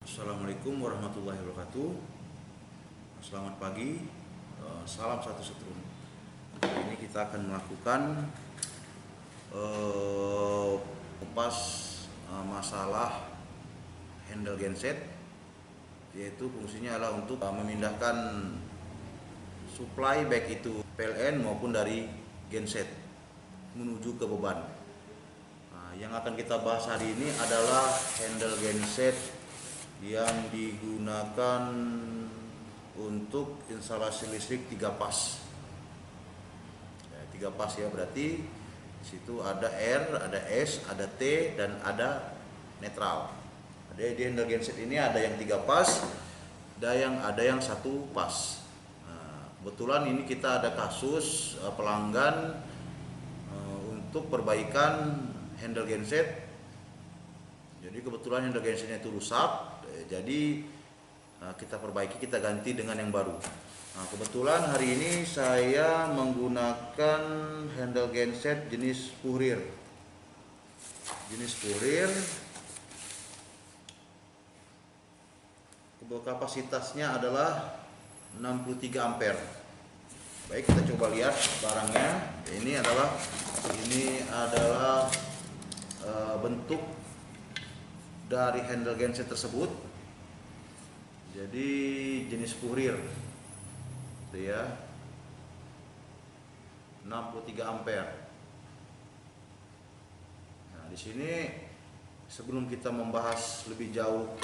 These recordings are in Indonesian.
Assalamualaikum warahmatullahi wabarakatuh. Selamat pagi, salam satu setrum. Hari ini kita akan melakukan kupas masalah handle genset, yaitu fungsinya adalah untuk memindahkan supply baik itu PLN maupun dari genset menuju ke beban. Yang akan kita bahas hari ini adalah handle genset yang digunakan untuk instalasi listrik 3 pas. 3 pas ya, berarti di situ ada R, ada S, ada T, dan ada netral. Ada di handle genset ini ada yang 3 pas, ada yang 1 pas. Kebetulan ini kita ada kasus pelanggan untuk perbaikan handle genset. Jadi kebetulan handle gensetnya itu rusak, jadi kita perbaiki, kita ganti dengan yang baru. Kebetulan hari ini saya menggunakan handle genset jenis Purir. Kapasitasnya adalah 63 ampere. Baik, kita coba lihat barangnya. Ini adalah bentuk dari handle genset tersebut. Jadi jenis Purir, ya, 63 ampere. Nah, di sini sebelum kita membahas lebih jauh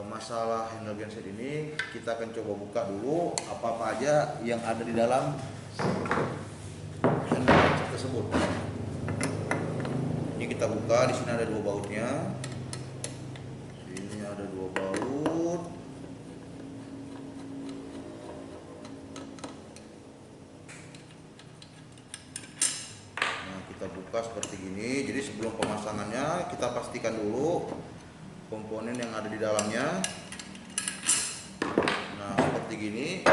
masalah handle genset ini, kita akan coba buka dulu apa-apa aja yang ada di dalam handle genset tersebut. Ini kita buka, di sini ada 2 bautnya. Ini ada 2 baut. Nah, kita buka seperti gini. Jadi sebelum pemasangannya kita pastikan dulu komponen yang ada di dalamnya. Nah, seperti gini.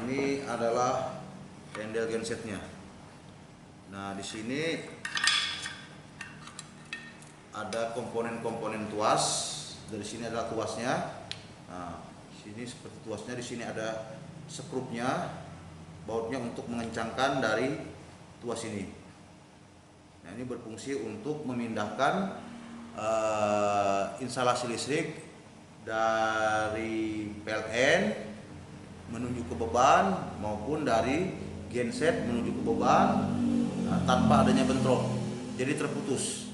Ini adalah handle gensetnya. Nah, di sini ada komponen-komponen tuas. Dari sini adalah tuasnya. Nah, sini seperti tuasnya. Di sini ada skrupnya, bautnya untuk mengencangkan dari tuas ini. Nah, ini berfungsi untuk memindahkan instalasi listrik dari PLN menuju ke beban maupun dari genset menuju ke beban tanpa adanya bentrok. Jadi terputus.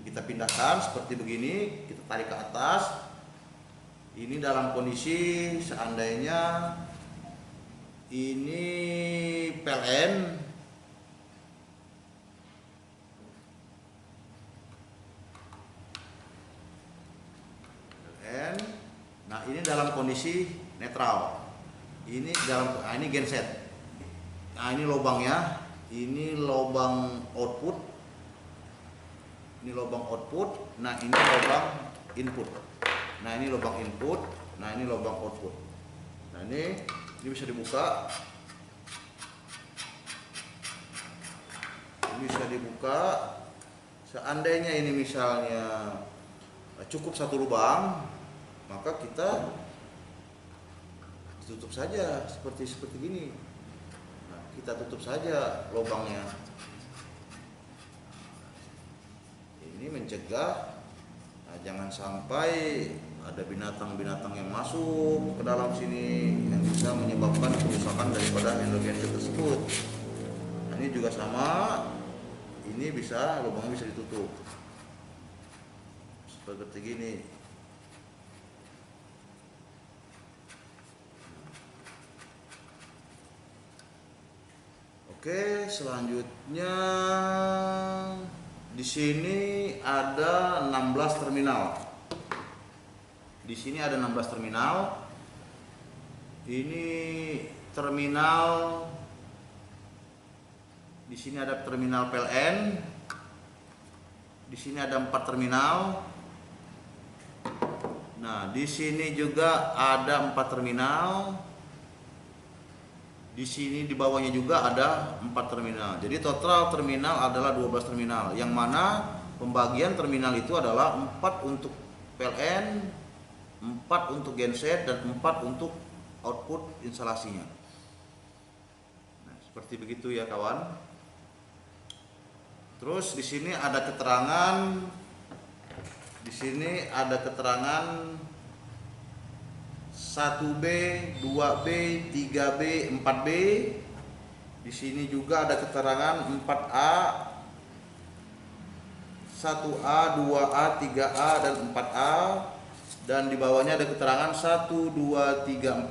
Kita pindahkan seperti begini, kita tarik ke atas. Ini dalam kondisi seandainya ini PLN, nah ini dalam kondisi netral. Ini ini genset. Nah, ini lubangnya, ini lubang output. Ini lubang output, nah ini lubang input. Nah, ini lubang input, nah ini lubang output. Nah, ini bisa dibuka. Ini bisa dibuka. Seandainya ini misalnya cukup 1 lubang, maka kita tutup saja seperti gini. Nah, kita tutup saja lubangnya. Ini mencegah jangan sampai ada binatang-binatang yang masuk ke dalam sini yang bisa menyebabkan kerusakan daripada handle genset tersebut. Nah, ini juga sama, ini lubangnya bisa ditutup seperti gini. Oke, selanjutnya di sini ada 16 terminal. Di sini ada 16 terminal. Ini terminal, di sini ada terminal PLN. Di sini ada 4 terminal. Nah, di sini juga ada 4 terminal. Di sini di bawahnya juga ada 4 terminal. Jadi total terminal adalah 12 terminal. Yang mana pembagian terminal itu adalah 4 untuk PLN, 4 untuk genset, dan 4 untuk output instalasinya. Nah, seperti begitu ya kawan. Terus di sini ada keterangan, 1B, 2B, 3B, 4B. Di sini juga ada keterangan 4A, 1A, 2A, 3A, dan 4A. Dan di bawahnya ada keterangan 1, 2, 3, 4.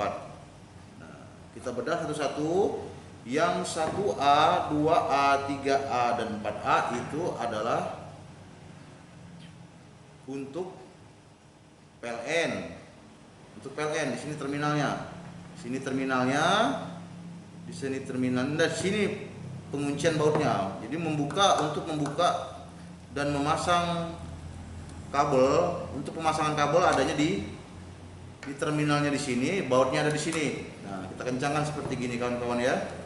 Nah, kita bedah satu-satu. Yang 1A, 2A, 3A, dan 4A itu adalah untuk PLN. Untuk PLN, di sini terminalnya. Di sini terminal, dan di sini penguncian bautnya. Jadi untuk membuka dan memasang kabel, untuk pemasangan kabel adanya di terminalnya di sini, bautnya ada di sini. Nah, kita kencangkan seperti gini kawan-kawan ya.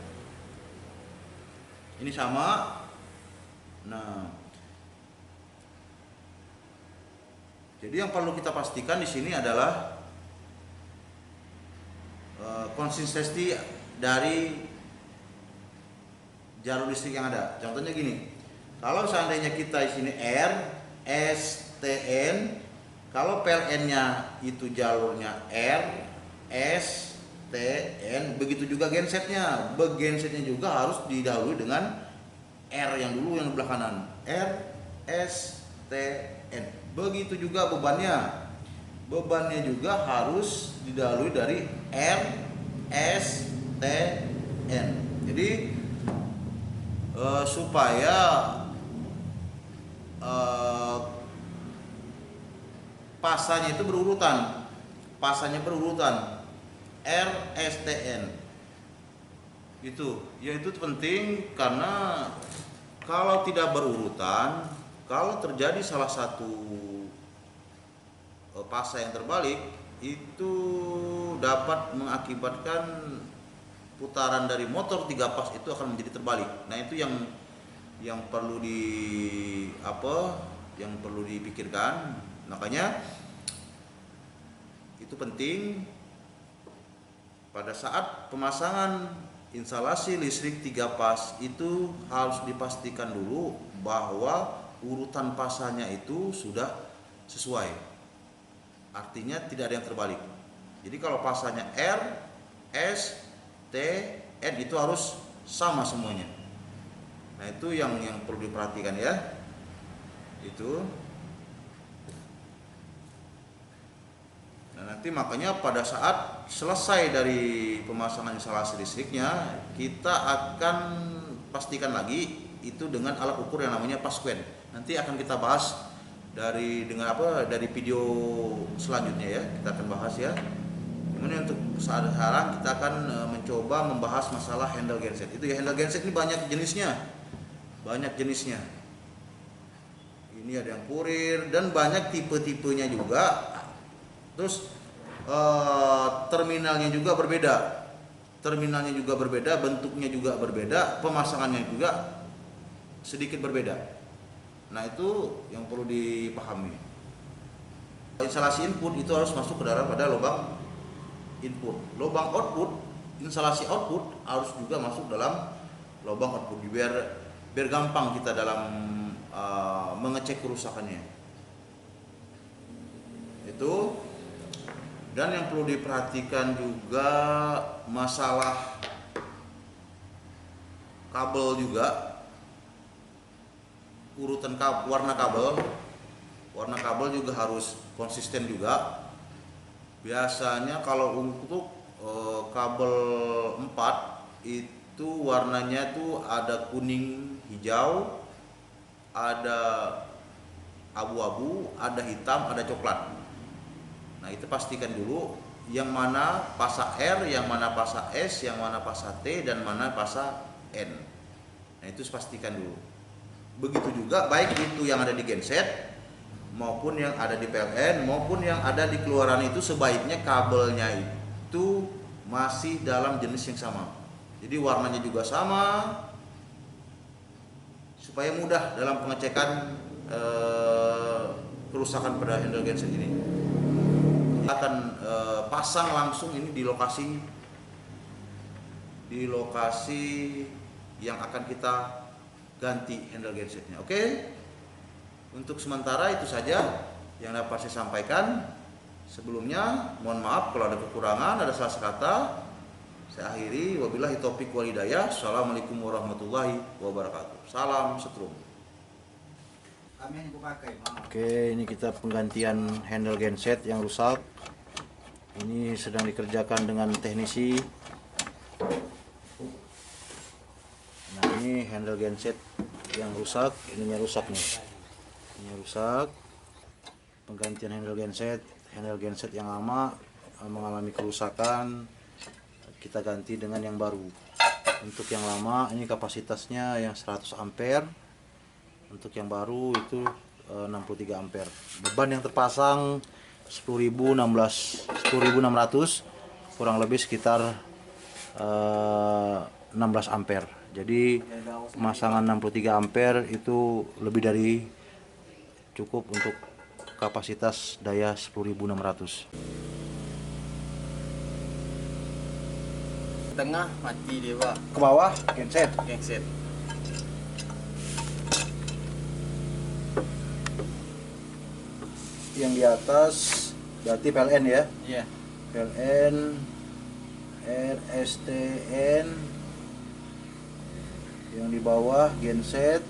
Ini sama. Nah, jadi yang perlu kita pastikan di sini adalah konsistensi dari jalur listrik yang ada. Contohnya gini, kalau seandainya kita di sini R, S, TN, kalau PLN-nya itu jalurnya R, S, TN, begitu juga gensetnya. Gensetnya juga harus didahului dengan R yang dulu yang di belah kanan. R, S, TN. Begitu juga bebannya. Bebannya juga harus didahului dari R, S, TN. Jadi supaya pasanya itu berurutan. R, S, TN. Itu penting karena kalau tidak berurutan, kalau terjadi salah satu pasa yang terbalik, itu dapat mengakibatkan putaran dari motor 3 pas itu akan menjadi terbalik. Nah, itu yang perlu dipikirkan. Makanya itu penting pada saat pemasangan instalasi listrik 3 pas itu harus dipastikan dulu bahwa urutan pasanya itu sudah sesuai. Artinya tidak ada yang terbalik. Jadi kalau pasanya R, S, T, N itu harus sama semuanya. Nah, itu yang perlu diperhatikan ya. Itu. Nah, nanti makanya pada saat selesai dari pemasangan instalasi listriknya, kita akan pastikan lagi itu dengan alat ukur yang namanya pasquen. Nanti akan kita bahas dari video selanjutnya ya, kita akan bahas ya. Kemudian untuk saat sekarang kita akan mencoba membahas masalah handle genset. Itu ya, handle genset ini banyak jenisnya. Ini ada yang kurir dan banyak tipe-tipenya juga. Terus terminalnya juga berbeda, bentuknya juga berbeda, pemasangannya juga sedikit berbeda. Nah, itu yang perlu dipahami. Instalasi input itu harus masuk ke dalam pada lubang input. Lubang output, instalasi output harus juga masuk dalam lubang output biar gampang kita dalam mengecek kerusakannya. Itu. Dan yang perlu diperhatikan juga masalah kabel juga. Urutan warna kabel juga harus konsisten juga. Biasanya kalau untuk kabel 4 itu warnanya tuh ada kuning, hijau, ada abu-abu, ada hitam, ada coklat. Nah, itu pastikan dulu yang mana pasa R, yang mana pasa S, yang mana pasa T, dan mana pasa N. Nah, itu pastikan dulu. Begitu juga baik itu yang ada di genset maupun yang ada di PLN maupun yang ada di keluaran, itu sebaiknya kabelnya itu masih dalam jenis yang sama. Jadi warnanya juga sama supaya mudah dalam pengecekan kerusakan pada handle genset ini. Kita akan pasang langsung ini di lokasi yang akan kita ganti handle gensetnya. Oke, untuk sementara itu saja yang dapat saya sampaikan. Sebelumnya mohon maaf kalau ada kekurangan, ada salah kata. Saya akhiri, wabillahi taufiq wal hidayah. Assalamualaikum warahmatullahi wabarakatuh. Salam setrum. Oke, ini kita penggantian handle genset yang rusak. Ini sedang dikerjakan dengan teknisi. Nah, ini handle genset yang rusak, ininya rusak nih. Ini rusak. Penggantian handle genset yang lama mengalami kerusakan, kita ganti dengan yang baru. Untuk yang lama ini kapasitasnya yang 100 ampere, untuk yang baru itu 63 ampere. Beban yang terpasang 10.600, kurang lebih sekitar 16 ampere. Jadi pemasangan 63 ampere itu lebih dari cukup untuk kapasitas daya 10.600. Tengah mati dia, Pak. Ke bawah genset. Yang di atas berarti PLN ya? Iya. PLN, RSTN. Yang di bawah genset.